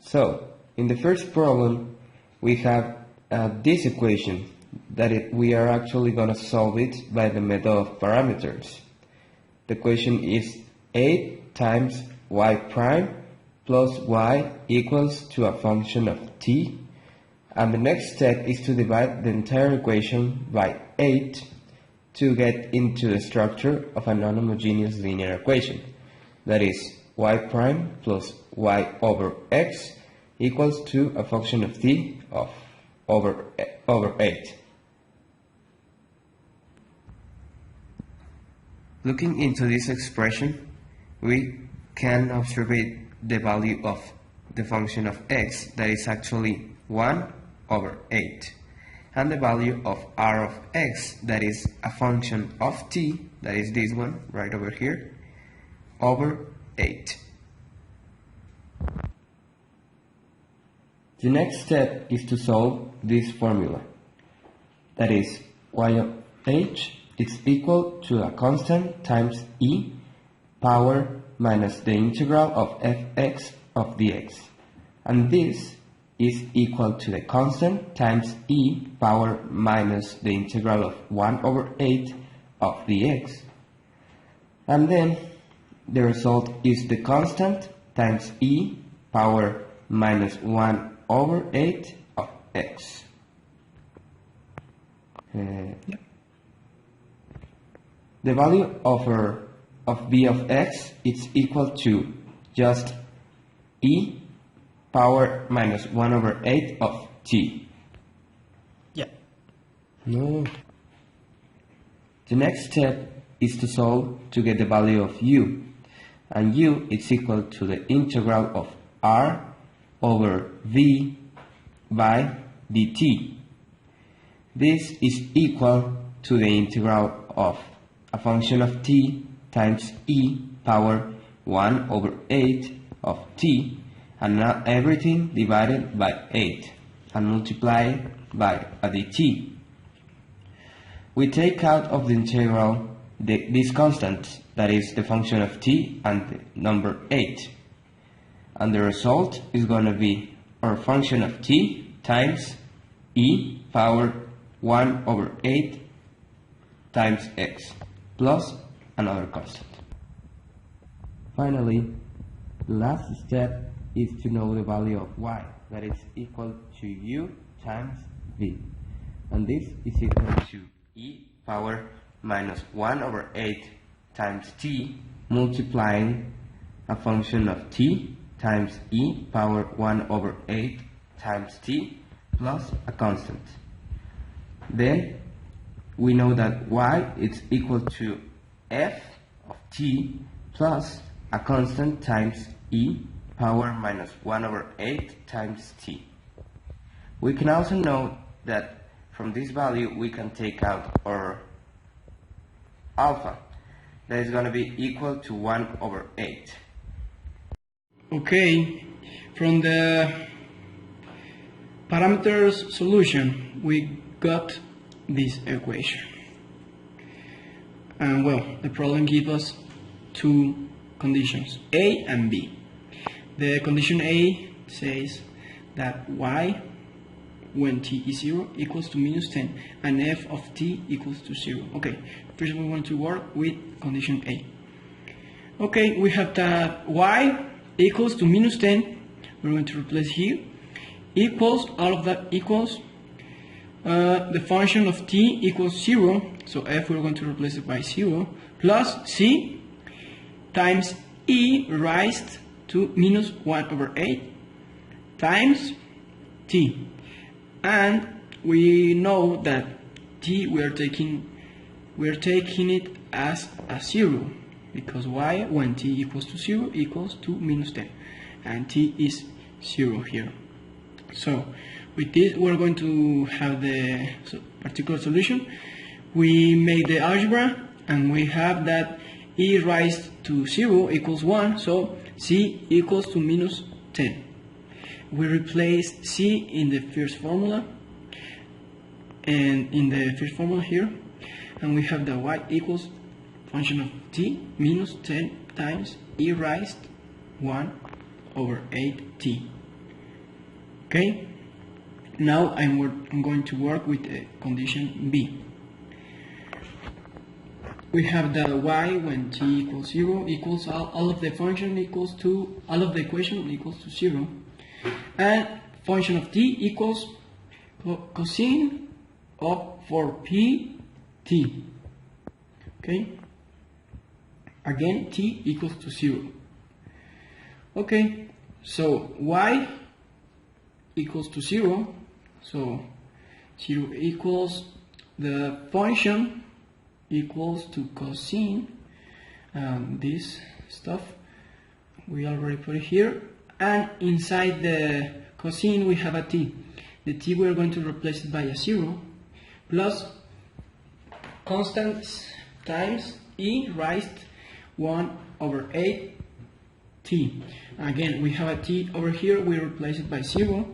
So, in the first problem, we have this equation that we are actually going to solve it by the method of parameters. The equation is 8 times y prime plus y equals to a function of t, and the next step is to divide the entire equation by 8 to get into the structure of a non-homogeneous linear equation. That is y prime plus y over x equals to a function of t of over 8. Looking into this expression, we can observe the value of the function of x, that is actually 1 over 8, and the value of r of x, that is a function of t, that is this one right over here, over 8. The next step is to solve this formula, that is y of h is equal to a constant times e power minus the integral of fx of dx, and this is equal to the constant times e power minus the integral of 1 over 8 of dx, and then the result is the constant times e power minus 1 over 8 of x. The value of b of x is equal to just e power minus 1 over 8 of t. No. The next step is to solve to get the value of u, and u is equal to the integral of r over v by dt. This is equal to the integral of a function of t times e power 1 over 8 of t, and now everything divided by 8 and multiplied by a dt. We take out of the integral this constant, that is the function of t and the number 8, and the result is going to be our function of t times e power 1 over 8 times x plus another constant. Finally, the last step is to know the value of y, that is equal to u times v, and this is equal to e power minus 1 over 8 times t multiplying a function of t times e power 1 over 8 times t plus a constant. Then we know that y is equal to f of t plus a constant times e power minus 1 over 8 times t. We can also know that from this value we can take out our alpha, that is going to be equal to 1 over 8. Okay, from the parameters solution we got this equation, and well, the problem gives us two conditions, A and B. The condition A says that y when t is 0 equals to minus 10 and f of t equals to 0. Okay, first we want to work with condition A. Okay, we have that y equals to minus 10, we're going to replace here, equals, all of that equals, the function of t equals 0, so f we're going to replace it by 0, plus c times e raised to minus 1 over 8 times t. And we know that t we are taking it as a 0, because y when t equals to 0 equals to minus 10, and t is 0 here. So with this we're going to have the particular solution. We make the algebra and we have that e raised to 0 equals 1, so c equals to minus 10. We replace c in the first formula and in the first formula here, and we have that y equals function of t minus 10 times e raised 1 over 8t. Okay, now I'm going to work with condition B. We have that y when t equals 0 equals all of the function equals to all of the equation equals to 0, and function of t equals cosine of 4pt. Okay, again t equals to 0. Okay, so y equals to 0, so 0 equals the function equals to cosine, this stuff we already put it here, and inside the cosine we have a t. The t we are going to replace it by a 0 plus constant times e raised 1 over 8 t. Again, we have a t over here, we replace it by 0,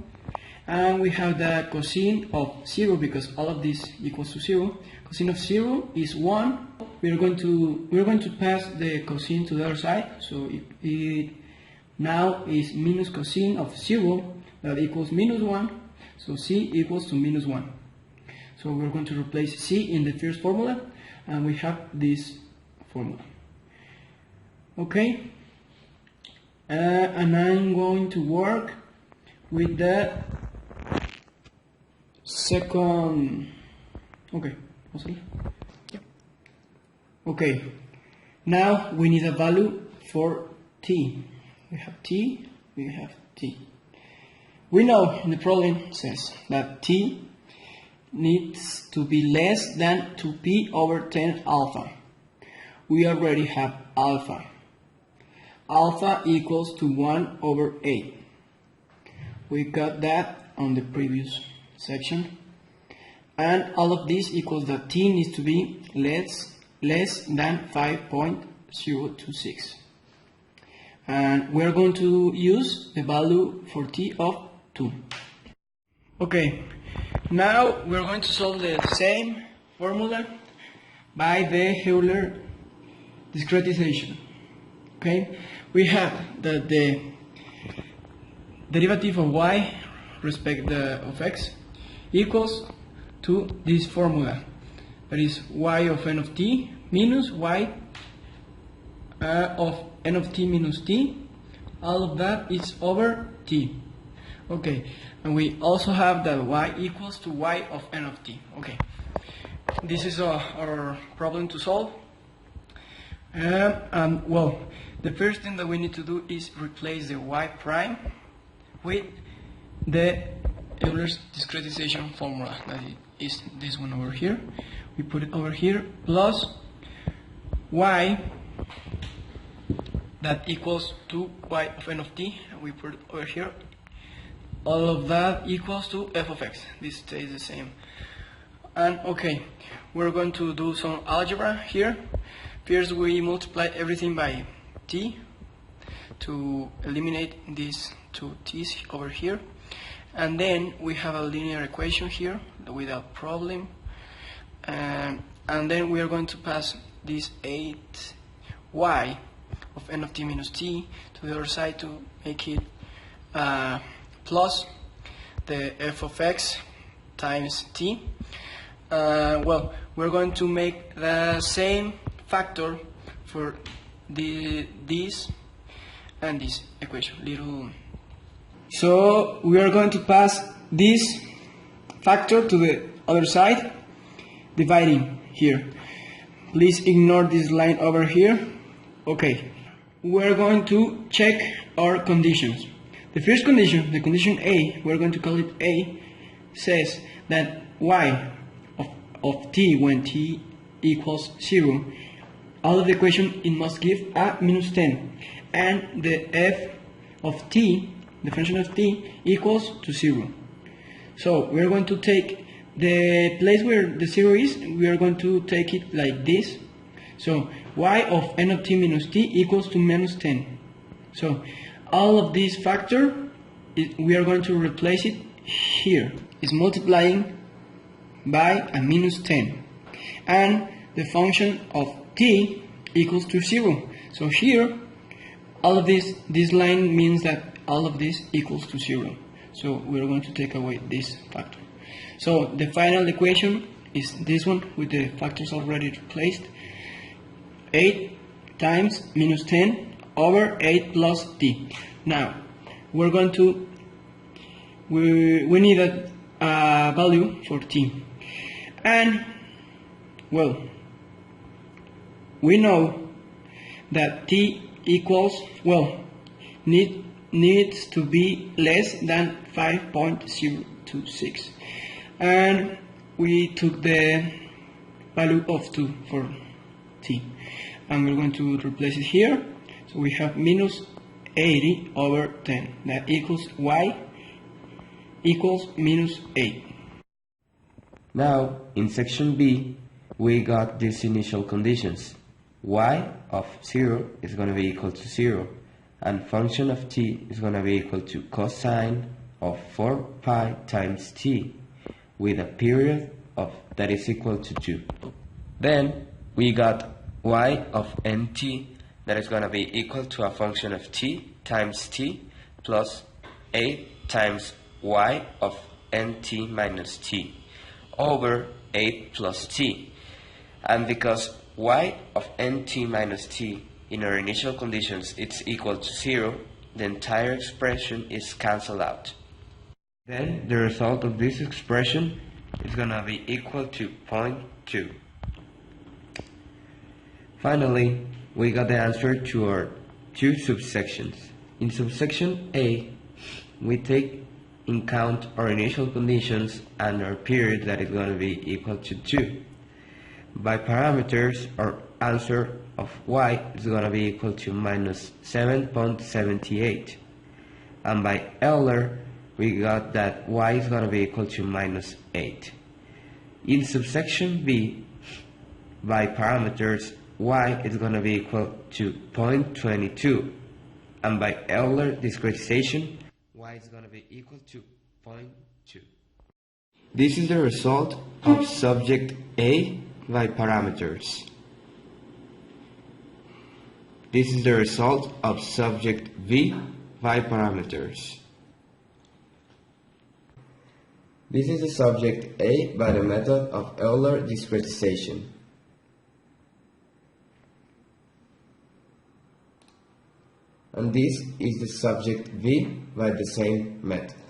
and we have the cosine of 0 because all of this equals to 0. Cosine of 0 is 1. We're going to pass the cosine to the other side, so it now is minus cosine of 0 that equals minus 1, so c equals to minus 1. So we're going to replace c in the first formula, and we have this formula. Okay, and I'm going to work with the second. Okay, okay, now we need a value for t. We have t, we have t. We know the problem says that t needs to be less than 2p over 10 alpha. We already have alpha. Alpha equals to 1 over 8. We got that on the previous section. And all of this equals that t needs to be less than 5.026. And we're going to use the value for t of 2. Okay, now we're going to solve the same formula by the Euler discretization. Okay, we have that the derivative of y respect of x equals to this formula, that is y of n of t minus y of n of t minus t. All of that is over t. Okay, and we also have that y equals to y of n of t. Okay, this is our problem to solve. Well, the first thing that we need to do is replace the y prime with the Euler's discretization formula, that is this one over here. We put it over here, plus y that equals to y of n of t, we put it over here. All of that equals to f of x. This stays the same. And okay, we're going to do some algebra here. First we multiply everything by t to eliminate these two t's over here, and then we have a linear equation here without problem, and then we are going to pass this 8y of n of t minus t to the other side to make it plus the f of x times t. Well, we're going to make the same factor for this and this equation. So we are going to pass this factor to the other side, dividing here. Please ignore this line over here. Okay, we're going to check our conditions. The first condition, the condition A, we're going to call it A, says that y of t when t equals 0, all of the equation it must give a minus 10, and the f of t, the function of t, equals to 0. So we are going to take the place where the 0 is, we are going to take it like this. So y of n of t minus t equals to minus 10. So all of this factor, we are going to replace it here. It's multiplying by a minus 10. And the function of t equals to 0. So here, all of this line means that all of this equals to 0. So we're going to take away this factor. So the final equation is this one with the factors already replaced. 8 times minus 10 over 8 plus t. Now we're going to we need a value for t, and well, we know that t equals, well, needs to be less than 5.026, and we took the value of 2 for t, and we're going to replace it here. So we have minus 80 over 10, that equals y equals minus 8. Now, in section B, we got these initial conditions. Y of 0 is going to be equal to 0, and function of t is going to be equal to cosine of 4 pi times t, with a period of that is equal to 2. Then, we got y of nt that is going to be equal to a function of t times t plus 8 times y of nt minus t over 8 plus t. And because y of nt minus t in our initial conditions it's equal to 0, the entire expression is cancelled out. Then the result of this expression is going to be equal to 0.2. Finally, we got the answer to our two subsections. In subsection A, we take in count our initial conditions and our period that is going to be equal to 2. By parameters, our answer of y is going to be equal to minus 7.78. And by Euler, we got that y is going to be equal to minus 8. In subsection B, by parameters, y is going to be equal to 0.22. And by Euler discretization, y is going to be equal to 0.2. This is the result of subject A by parameters. This is the result of subject B by parameters. This is the subject A by the method of Euler discretization. And this is the subject B by the same method.